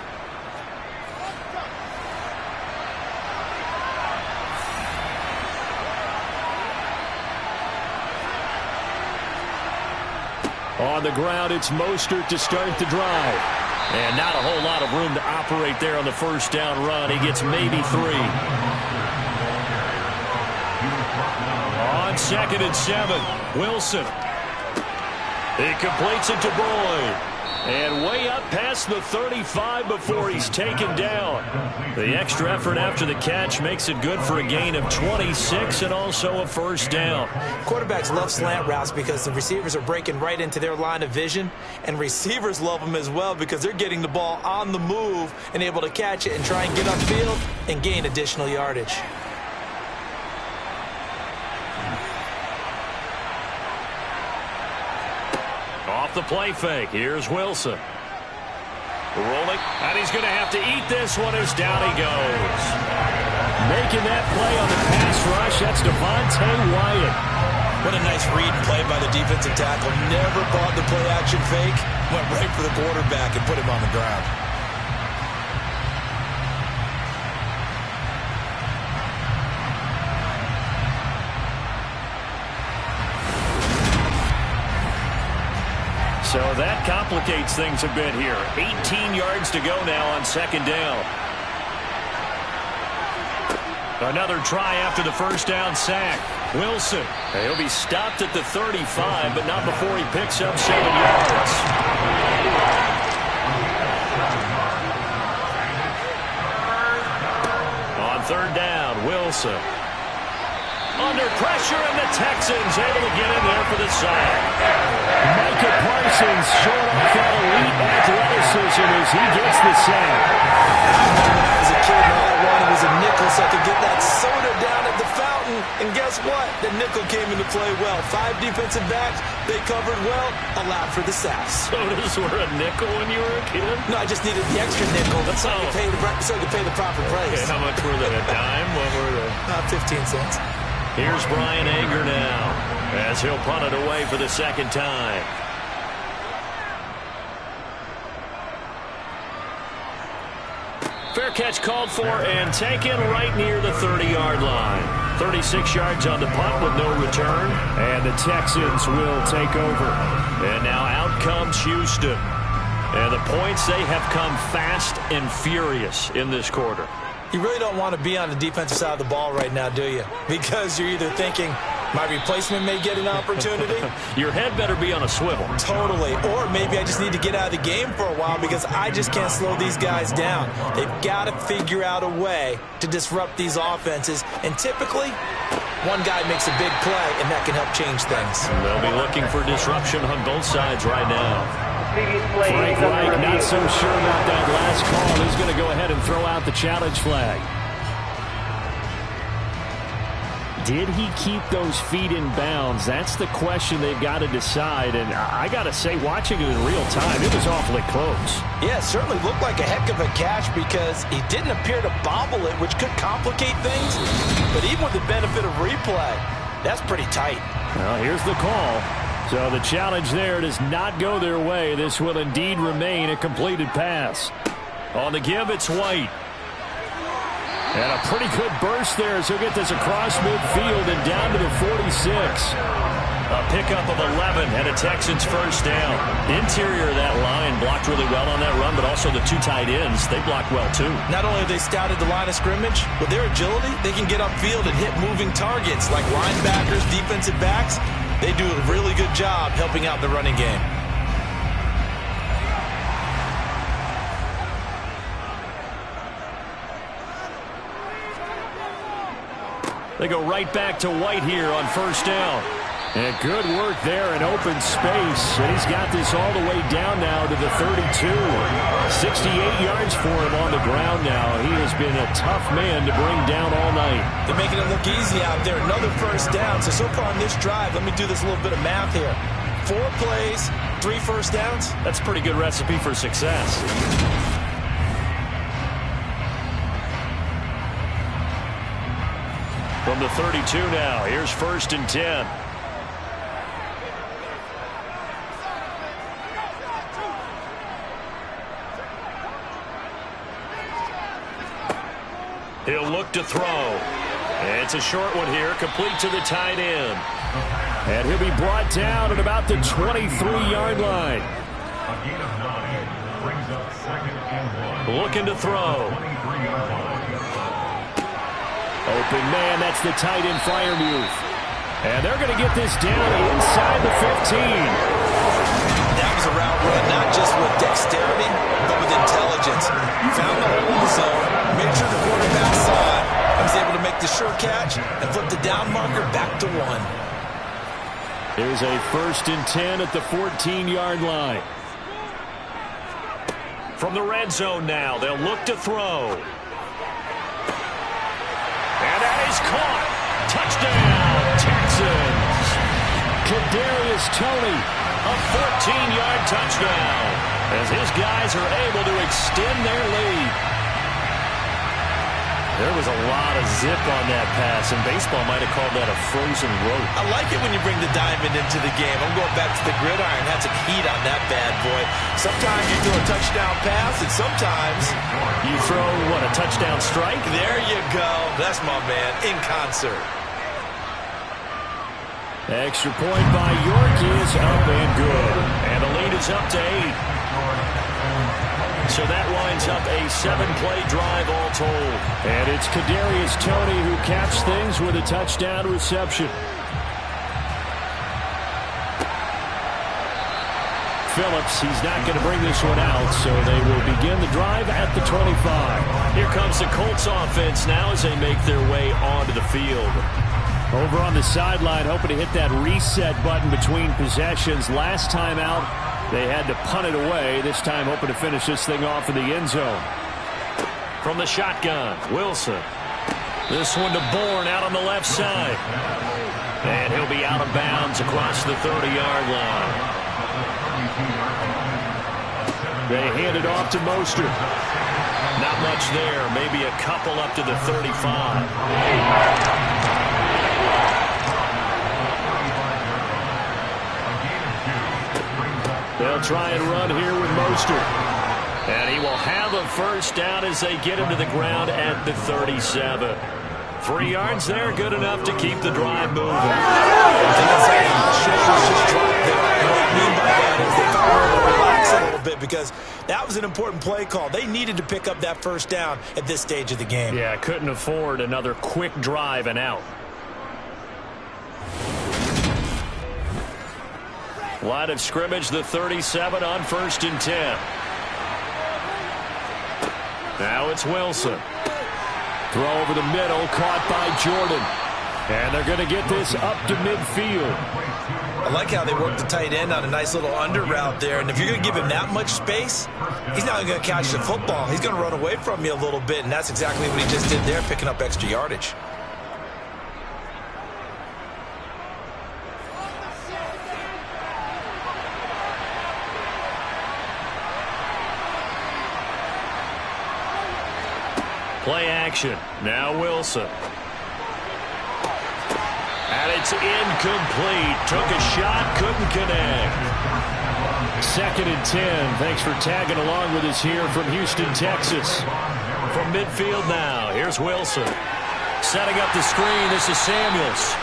On the ground, it's Mostert to start the drive. And not a whole lot of room to operate there on the first down run. He gets maybe 3. On 2nd and 7, Wilson. He completes it to Boyd. And way up past the 35 before he's taken down. The extra effort after the catch makes it good for a gain of 26 and also a first down. Quarterbacks love slant routes because the receivers are breaking right into their line of vision, and receivers love them as well because they're getting the ball on the move and able to catch it and try and get upfield and gain additional yardage. Off the play fake. Here's Wilson. Rolling. And he's going to have to eat this one as down he goes. Making that play on the pass rush. That's Devontae Wyatt. What a nice read and play by the defensive tackle. Never bought the play action fake. Went right for the quarterback and put him on the ground. So that complicates things a bit here. 18 yards to go now on 2nd down. Another try after the first down sack. Wilson. He'll be stopped at the 35, but not before he picks up 7 yards. On 3rd down, Wilson. Under pressure, and the Texans able to get in there for the sack. Micah Parsons showing off that elite athleticism as he gets the sack. As a kid, all I wanted was a nickel so I could get that soda down at the fountain. And guess what? The nickel came into play well. 5 defensive backs, they covered well, allowed for the sack. Sodas were a nickel when you were a kid? No, I just needed the extra nickel so I could pay the proper price. Okay, how much were they? A dime? What were they? 15 cents. Here's Brian Anger now as he'll punt it away for the second time. Fair catch called for and taken right near the 30-yard line. 36 yards on the punt with no return. And the Texans will take over. And now out comes Houston. And the points, they have come fast and furious in this quarter. You really don't want to be on the defensive side of the ball right now, do you? Because you're either thinking, My replacement may get an opportunity. Your head better be on a swivel. Totally. Or maybe I just need to get out of the game for a while because I just can't slow these guys down. They've got to figure out a way to disrupt these offenses. And typically, one guy makes a big play, and that can help change things. They'll be looking for disruption on both sides right now. Frank Reich not so sure about that last call. He's going to go ahead and throw out the challenge flag. Did he keep those feet in bounds? That's the question they've got to decide. And I got to say, watching it in real time, it was awfully close. Yeah, it certainly looked like a heck of a catch because he didn't appear to bobble it, which could complicate things. But even with the benefit of replay, that's pretty tight. Well, here's the call. So the challenge there does not go their way. This will indeed remain a completed pass. On the give, it's White. And a pretty good burst there as he'll get this across midfield and down to the 46. A pickup of 11 and a Texans first down. Interior of that line blocked really well on that run, but also the two tight ends, they blocked well too. Not only have they scouted the line of scrimmage, with their agility, they can get upfield and hit moving targets like linebackers, defensive backs. They do a really good job helping out the running game. They go right back to White here on first down. And good work there in open space. And he's got this all the way down now to the 32. 68 yards for him on the ground now. He has been a tough man to bring down all night. They're making it look easy out there. Another first down. So far on this drive, let me do this little bit of math here. 4 plays, 3 first downs. That's a pretty good recipe for success. From the 32 now, here's first and 10. He'll look to throw. It's a short one here, complete to the tight end. And he'll be brought down at about the 23-yard line. A gain of 9 brings up 2nd and 1. Looking to throw. 23-yard line. Open man, that's the tight end Freiermuth. And they're going to get this down inside the 15. That was a route run, not just with dexterity, but with intelligence. Found the hole in the zone, made sure the quarterback saw it, and was able to make the sure catch and flip the down marker back to 1. There's a first and 10 at the 14-yard line. From the red zone now, they'll look to throw. And that is caught. Touchdown, Texans. Kadarius Toney, a 14-yard touchdown as his guys are able to extend their lead. There was a lot of zip on that pass, and baseball might have called that a frozen rope. I like it when you bring the diamond into the game. I'm going back to the gridiron. Had some heat on that bad boy. Sometimes you throw a touchdown pass, and sometimes you throw, what, a touchdown strike? There you go. That's my man, in concert. extra point by York is up and good. And the lead is up to 8. So that winds up a 7-play drive all told. And it's Kadarius Toney who caps things with a touchdown reception. Phillips, he's not going to bring this one out, so they will begin the drive at the 25. Here comes the Colts offense now as they make their way onto the field. Over on the sideline, hoping to hit that reset button between possessions. Last time out, they had to punt it away. This time hoping to finish this thing off in the end zone. From the shotgun, Wilson. This one to Bourne out on the left side. And he'll be out of bounds across the 30-yard line. They hand it off to Mostert. Not much there. Maybe a couple up to the 35. They'll try and run here with Mostert. And he will have a first down as they get him to the ground at the 37. 3 yards there, good enough to keep the drive moving. Relax a little bit because that was an important play call. They needed to pick up that first down at this stage of the game. Yeah, couldn't afford another quick drive and out. Line of scrimmage, the 37 on 1st and 10. Now it's Wilson. Throw over the middle, caught by Jordan. And they're going to get this up to midfield. I like how they work the tight end on a nice little under route there. And if you're going to give him that much space, he's not going to catch the football. He's going to run away from you a little bit, and that's exactly what he just did there, picking up extra yardage. Play action. Now Wilson. And it's incomplete. Took a shot, couldn't connect. 2nd and 10. Thanks for tagging along with us here from Houston, Texas. From midfield now, here's Wilson. Setting up the screen, this is Samuels.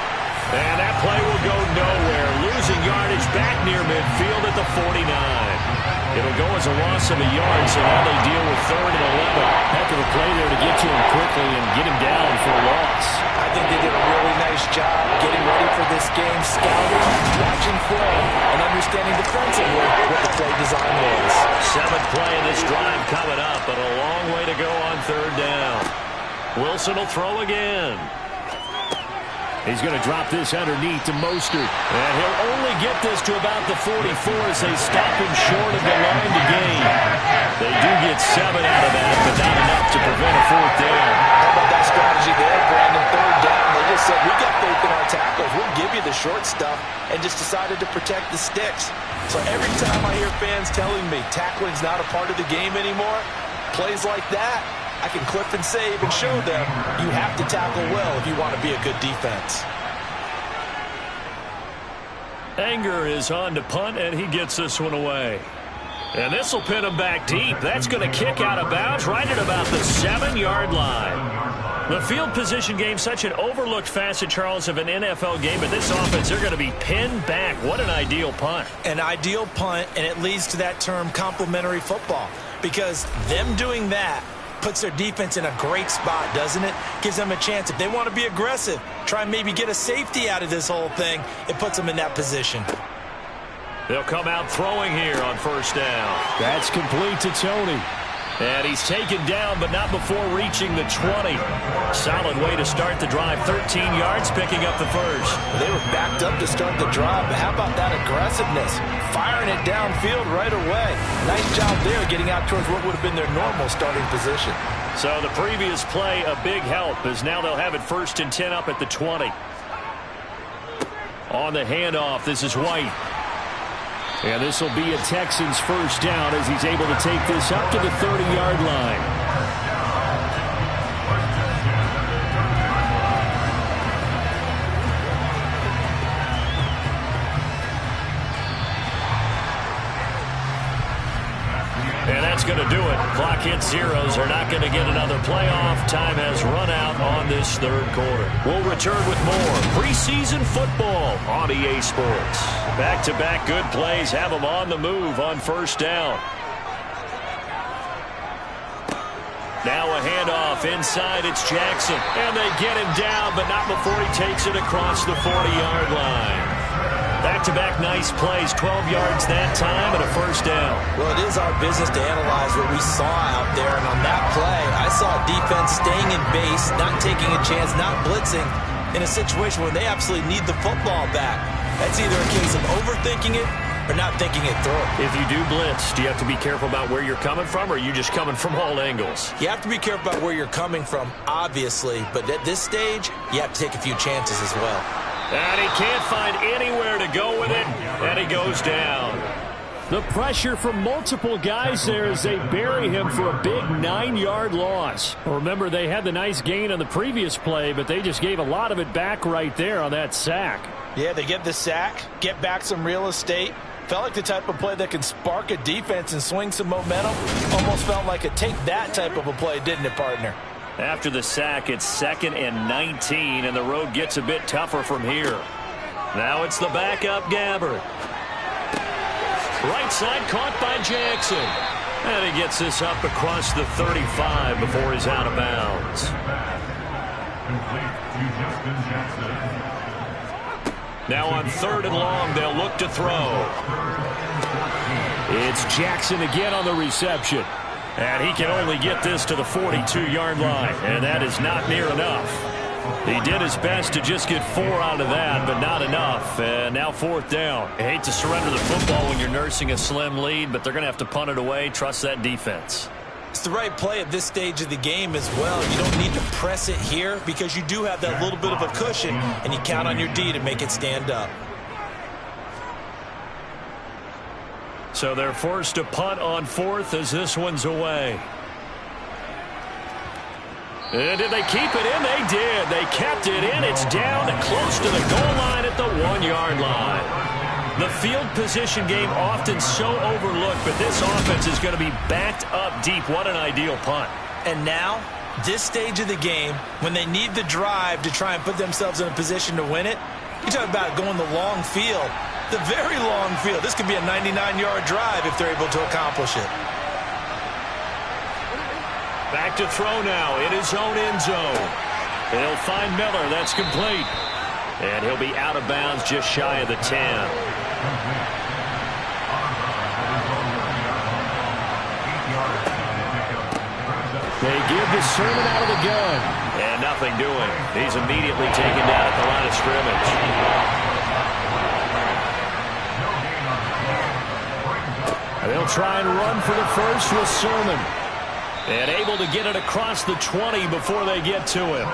And that play will go nowhere. Losing yardage back near midfield at the 49. It'll go as a loss of a yard, so now they deal with 3rd and 11. Heck of a play there to get to him quickly and get him down for a loss. I think they did a really nice job getting ready for this game, scouting, watching film, and understanding defensively what the play design was. 7th play of this drive coming up, but a long way to go on 3rd down. Wilson will throw again. He's going to drop this underneath to Mostert. And he'll only get this to about the 44 as they stop him short of the line to gain. They do get 7 out of that, but not enough to prevent a 4th down. How about that strategy there, Brandon? 3rd down. They just said, we got faith in our tackles. We'll give you the short stuff, and just decided to protect the sticks. So every time I hear fans telling me tackling's not a part of the game anymore, plays like that, I can clip and save and show them you have to tackle well if you want to be a good defense. Anger is on to punt, and he gets this one away. And this will pin him back deep. That's going to kick out of bounds right at about the 7-yard line. The field position game, such an overlooked facet, Charles, of an NFL game. But this offense, they're going to be pinned back. What an ideal punt. An ideal punt, and it leads to that term complementary football. Because them doing that puts their defense in a great spot, doesn't it? Gives them a chance. If they want to be aggressive, try and maybe get a safety out of this whole thing, it puts them in that position. They'll come out throwing here on 1st down. That's complete to Tony. And he's taken down, but not before reaching the 20. Solid way to start the drive. 13 yards, picking up the first. They were backed up to start the drive, but how about that aggressiveness? Firing it downfield right away. Nice job there getting out towards what would have been their normal starting position. So the previous play, a big help, as now they'll have it 1st and 10 up at the 20. On the handoff, this is White. And this will be a Texans 1st down as he's able to take this up to the 30-yard line. And that's going to do it. Clock hits zeros. They're not going to get another playoff. Time has run out on this 3rd quarter. We'll return with more preseason football on EA Sports. Back-to-back good plays have them on the move on 1st down. Now a handoff inside. It's Jackson. And they get him down, but not before he takes it across the 40-yard line. Back-to-back nice plays, 12 yards that time and a 1st down. Well, it is our business to analyze what we saw out there, and on that play, I saw defense staying in base, not taking a chance, not blitzing, in a situation where they absolutely need the football back. That's either a case of overthinking it or not thinking it through. If you do blitz, do you have to be careful about where you're coming from, or are you just coming from all angles? You have to be careful about where you're coming from, obviously, but at this stage, you have to take a few chances as well. And he can't find anywhere to go with it, and he goes down. The pressure from multiple guys there as they bury him for a big 9-yard loss. Remember, they had the nice gain on the previous play, but they just gave a lot of it back right there on that sack. Yeah, they get the sack, get back some real estate. Felt like the type of play that can spark a defense and swing some momentum. Almost felt like a take that type of a play, didn't it, partner? After the sack, it's 2nd and 19, and the road gets a bit tougher from here. Now it's the backup Gabbard. Right side caught by Jackson. And he gets this up across the 35 before he's out of bounds. Now on 3rd and long, they'll look to throw. It's Jackson again on the reception. And he can only get this to the 42-yard line, and that is not near enough. He did his best to just get 4 out of that, but not enough. And now 4th down. I hate to surrender the football when you're nursing a slim lead, but they're going to have to punt it away. Trust that defense. It's the right play at this stage of the game as well. You don't need to press it here because you do have that little bit of a cushion, and you count on your D to make it stand up. So they're forced to punt on 4th as this one's away. And did they keep it in? They did. They kept it in. It's down close to the goal line at the 1-yard line. The field position game often so overlooked, but this offense is going to be backed up deep. What an ideal punt. And now, this stage of the game, when they need the drive to try and put themselves in a position to win it, you talk about going the long field, the very long field. This could be a 99-yard drive if they're able to accomplish it. Back to throw now in his own end zone. He'll find Miller. That's complete. And he'll be out of bounds just shy of the 10. They give the Sermon out of the gun. And nothing doing. He's immediately taken down at the line of scrimmage. They'll try and run for the first with Sermon. And able to get it across the 20 before they get to him.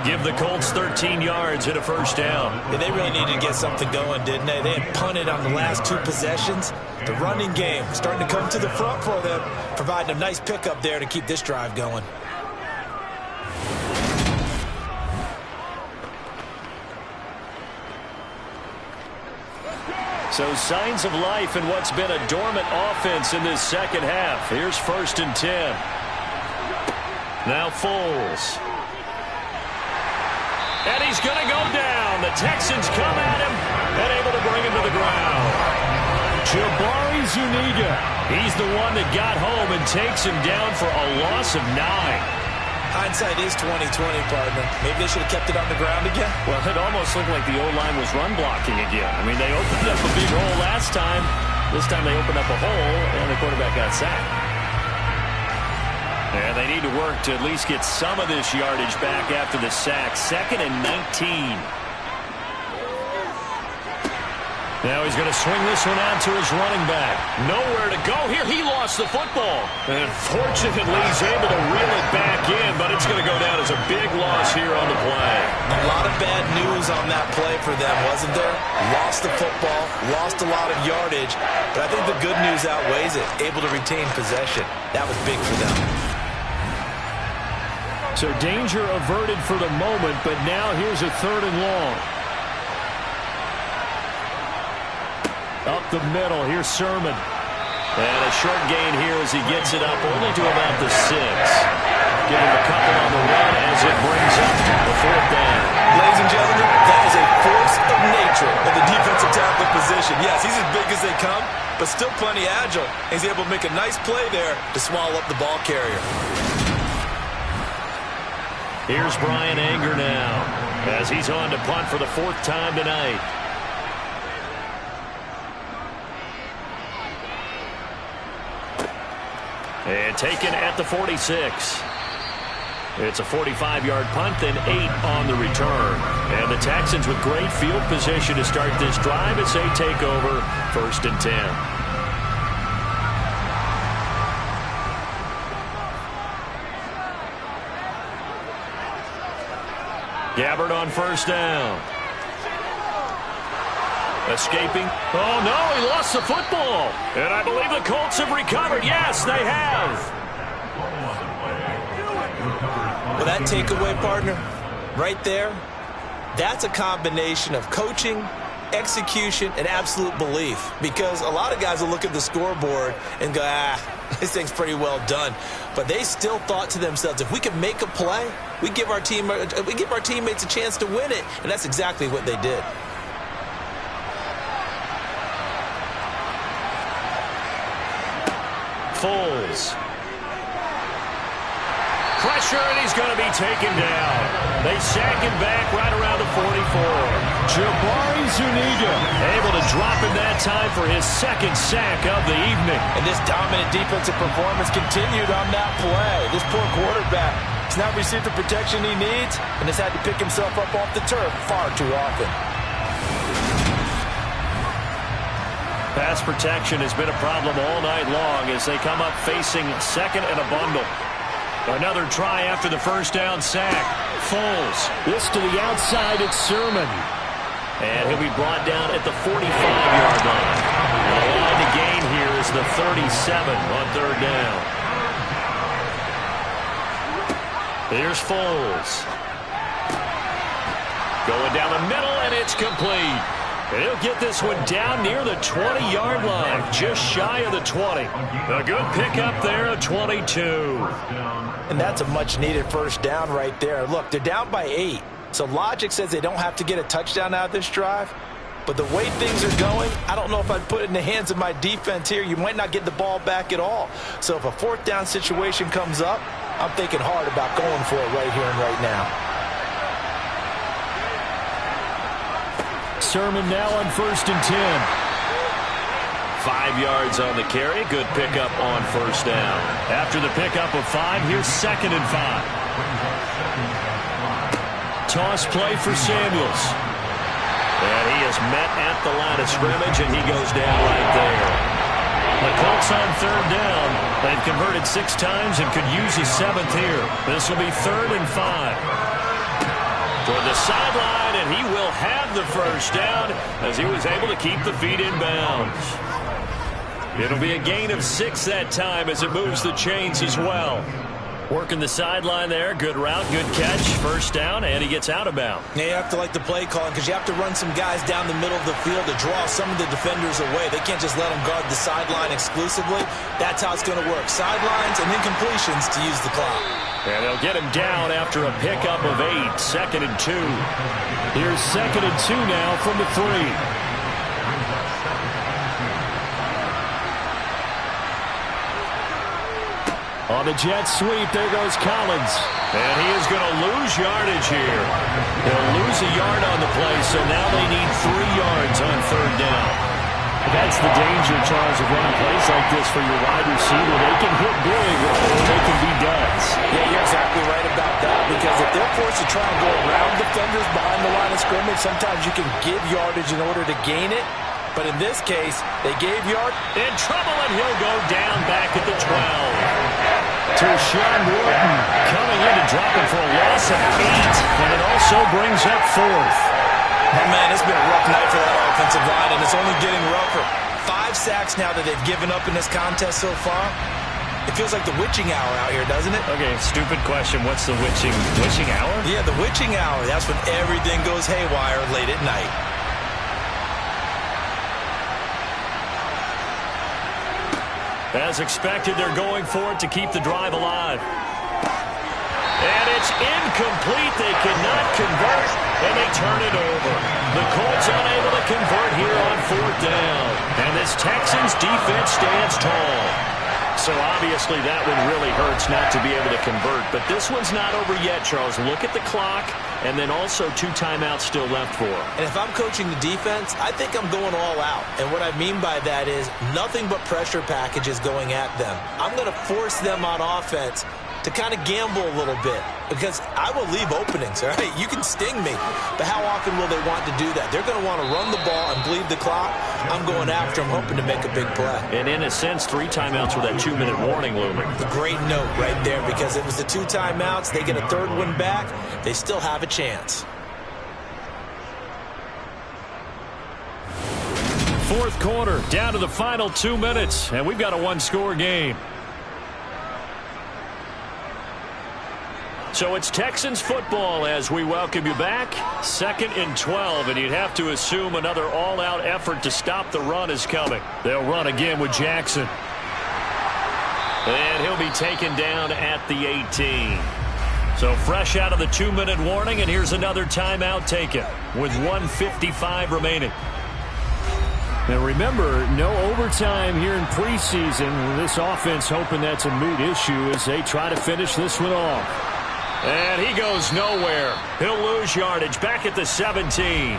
Give the Colts 13 yards, hit a first down. Yeah, they really needed to get something going, didn't they? They had punted on the last 2 possessions. The running game starting to come to the front for them, providing a nice pickup there to keep this drive going. So signs of life in what's been a dormant offense in this second half. Here's 1st and 10. Now Foles. And he's going to go down. The Texans come at him and able to bring him to the ground. Jabari Zuniga. He's the one that got home and takes him down for a loss of 9. Hindsight is 20/20, partner. Maybe they should have kept it on the ground again. Well, it almost looked like the O-line was run blocking again. I mean, they opened up a big hole last time. This time they opened up a hole, and the quarterback got sacked. And they need to work to at least get some of this yardage back after the sack. 2nd and 19. Now he's going to swing this one out to his running back. Nowhere to go here. He lost the football. And fortunately, he's able to reel it back in, but it's going to go down as a big loss here on the play. A lot of bad news on that play for them, wasn't there? Lost the football, lost a lot of yardage, but I think the good news outweighs it. Able to retain possession. That was big for them. So danger averted for the moment, but now here's a 3rd and long. Up the middle, here's Sermon. And a short gain here as he gets it up only to about the 6. Give him a couple on the run as it brings up the 4th down. Ladies and gentlemen, that is a force of nature in the defensive tackle position. Yes, he's as big as they come, but still plenty agile. He's able to make a nice play there to swallow up the ball carrier. Here's Brian Anger now as he's on to punt for the 4th time tonight. And taken at the 46. It's a 45-yard punt, then 8 on the return. And the Texans with great field position to start this drive as they take over 1st and 10. Gabbard on 1st down. Escaping. Oh, no, he lost the football. And I believe the Colts have recovered. Yes, they have. Well, that takeaway, partner, right there, that's a combination of coaching, execution, and absolute belief. Because a lot of guys will look at the scoreboard and go, this thing's pretty well done. But they still thought to themselves, if we can make a play, we give our teammates a chance to win it. And that's exactly what they did. Foles. Pressure, and he's going to be taken down. They sack him back right around the 44. Jabari Zuniga able to drop him that time for his second sack of the evening. And this dominant defensive performance continued on that play. This poor quarterback has not received the protection he needs and has had to pick himself up off the turf far too often. Pass protection has been a problem all night long as they come up facing second and a bundle. Another try after the first down sack. Foles. This to the outside, it's Sermon. And he'll be brought down at the 45-yard line. And the line to gain here is the 37 on third down. Here's Foles. Going down the middle, and it's complete. And he'll get this one down near the 20-yard line, just shy of the 20. A good pickup there at 22. And that's a much-needed first down right there. Look, they're down by 8. So logic says they don't have to get a touchdown out of this drive. But the way things are going, I don't know if I'd put it in the hands of my defense here. You might not get the ball back at all. So if a fourth down situation comes up, I'm thinking hard about going for it right here and right now. Sermon now on 1st and 10. 5 yards on the carry. Good pickup on first down. After the pickup of 5, here's 2nd and 5. Toss play for Samuels. And he is met at the line of scrimmage, and he goes down right there. The Colts on third down. They've converted 6 times and could use a 7th here. This will be 3rd and 5. Toward the sideline, and he will have the first down as he was able to keep the feet in bounds. It'll be a gain of 6 that time as it moves the chains as well. Working the sideline there. Good route, good catch. First down, and he gets out of bounds. Yeah, you have to like the play calling because you have to run some guys down the middle of the field to draw some of the defenders away. They can't just let them guard the sideline exclusively. That's how it's going to work. Sidelines and then completions to use the clock. And they'll get him down after a pickup of 8. 2nd and 2. Here's 2nd and 2 now from the 3. On the jet sweep, there goes Collins. And he is going to lose yardage here. He'll lose a yard on the play, so now they need 3 yards on third down. That's the danger, Charles, of running plays like this for your wide receiver. They can hit big, or they can be duds. Yeah, you're exactly right about that, because if they're forced to try and go around defenders behind the line of scrimmage, sometimes you can give yardage in order to gain it. But in this case, they gave yard. In trouble, and he'll go down back at the 12. To Sean Wharton, coming in to drop him for a loss of 8. And it also brings up 4th. Oh, man, it's been a rough night for that offensive line, and it's only getting rougher. 5 sacks now that they've given up in this contest so far. It feels like the witching hour out here, doesn't it? Okay, stupid question. What's the witching hour? Yeah, the witching hour. That's when everything goes haywire late at night. As expected, they're going for it to keep the drive alive. And it's incomplete. They cannot convert, and they turn it over. The Colts unable to convert here on 4th down. And this Texans defense stands tall. So obviously that one really hurts not to be able to convert. But this one's not over yet, Charles. Look at the clock, and then also 2 timeouts still left for them. And if I'm coaching the defense, I think I'm going all out. And what I mean by that is nothing but pressure packages going at them. I'm going to force them on offense to kind of gamble a little bit, because I will leave openings, all right? You can sting me, but how often will they want to do that? They're going to want to run the ball and bleed the clock. I'm going after them, hoping to make a big play. And in a sense, 3 timeouts with that 2-minute warning looming. A great note right there, because it was the 2 timeouts. They get a 3rd one back. They still have a chance. 4th quarter, down to the final 2 minutes, and we've got a 1-score game. So it's Texans football as we welcome you back. 2nd and 12, and you'd have to assume another all-out effort to stop the run is coming. They'll run again with Jackson. And he'll be taken down at the 18. So fresh out of the 2-minute warning, and here's another timeout taken with 1:55 remaining. And remember, no overtime here in preseason. This offense hoping that's a moot issue as they try to finish this one off. And he goes nowhere. He'll lose yardage back at the 17.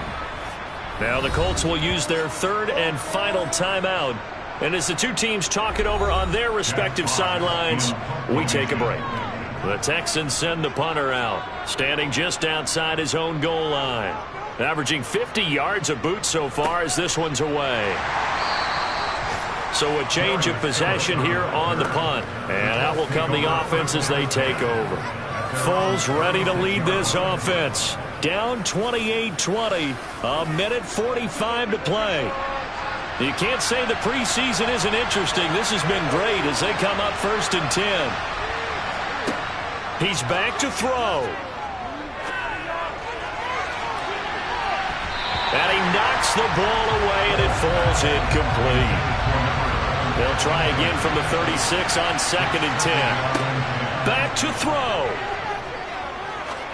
Now the Colts will use their third and final timeout. And as the two teams talk it over on their respective sidelines, we take a break. The Texans send the punter out, standing just outside his own goal line. Averaging 50 yards a boot so far as this one's away. So a change of possession here on the punt. And out will come the offense as they take over. Foles ready to lead this offense. Down 28-20. A minute 45 to play. You can't say the preseason isn't interesting. This has been great as they come up 1st and 10. He's back to throw. And he knocks the ball away, and it falls incomplete. They'll try again from the 36 on 2nd and 10. Back to throw.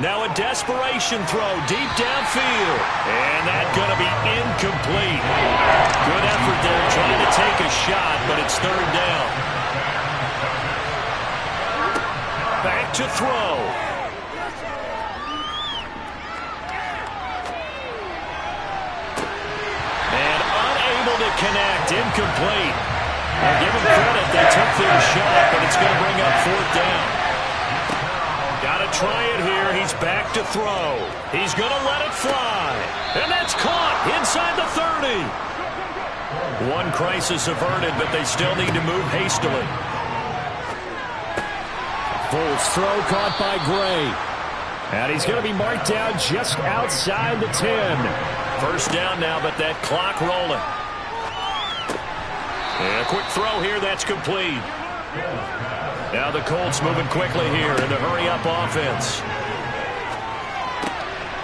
Now a desperation throw deep downfield. And that's going to be incomplete. Good effort there trying to take a shot, but it's 3rd down. Back to throw. And unable to connect. Incomplete. I'll give them credit. They took their shot, but it's going to bring up 4th down. Got to try it here. He's back to throw. He's going to let it fly. And that's caught inside the 30. One crisis averted, but they still need to move hastily. Foles throw caught by Gray. And he's going to be marked down just outside the 10. 1st down now, but that clock rolling. And a quick throw here. That's complete. Now the Colts moving quickly here in the hurry-up offense.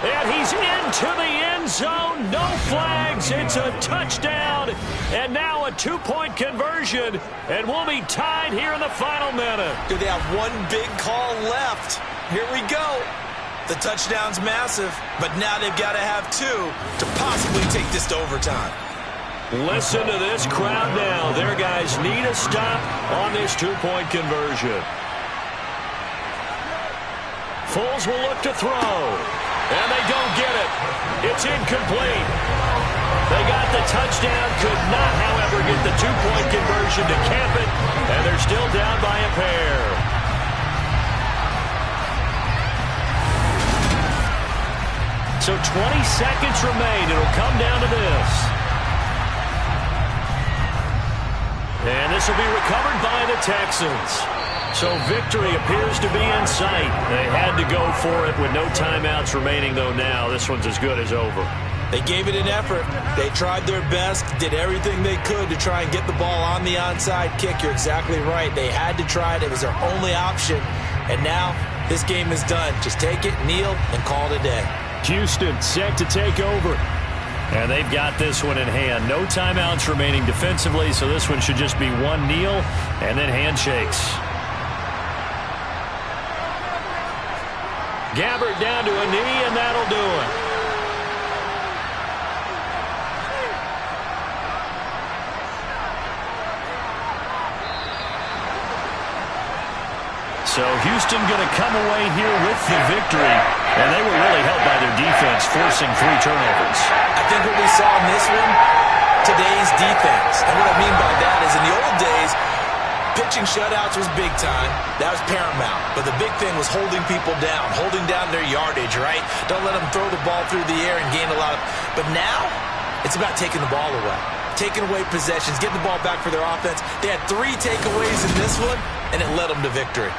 And he's into the end zone. No flags. It's a touchdown. And now a 2-point conversion. And we'll be tied here in the final minute. Do they have one big call left? Here we go. The touchdown's massive, but now they've got to have 2 to possibly take this to overtime. Listen to this crowd now. Their guys need a stop on this 2-point conversion. Foles will look to throw. And they don't get it. It's incomplete. They got the touchdown. Could not, however, get the 2-point conversion to cap it. And they're still down by a pair. So 20 seconds remain. It'll come down to this. And this will be recovered by the Texans. So victory appears to be in sight. They had to go for it with no timeouts remaining, though now this one's as good as over. They gave it an effort. They tried their best, did everything they could to try and get the ball on the onside kick. You're exactly right. They had to try it. It was their only option. And now this game is done. Just take it, kneel, and call it a day. Houston set to take over. And they've got this one in hand. No timeouts remaining defensively, so this one should just be one kneel and then handshakes. Gabbert down to a knee, and that'll do it. So Houston going to come away here with the victory. And they were really helped by their defense, forcing 3 turnovers. I think what we saw in this one, today's defense. And what I mean by that is in the old days, pitching shutouts was big time. That was paramount. But the big thing was holding people down, holding down their yardage, right? Don't let them throw the ball through the air and gain a lot of... But now, it's about taking the ball away. Taking away possessions, getting the ball back for their offense. They had 3 takeaways in this one, and it led them to victory.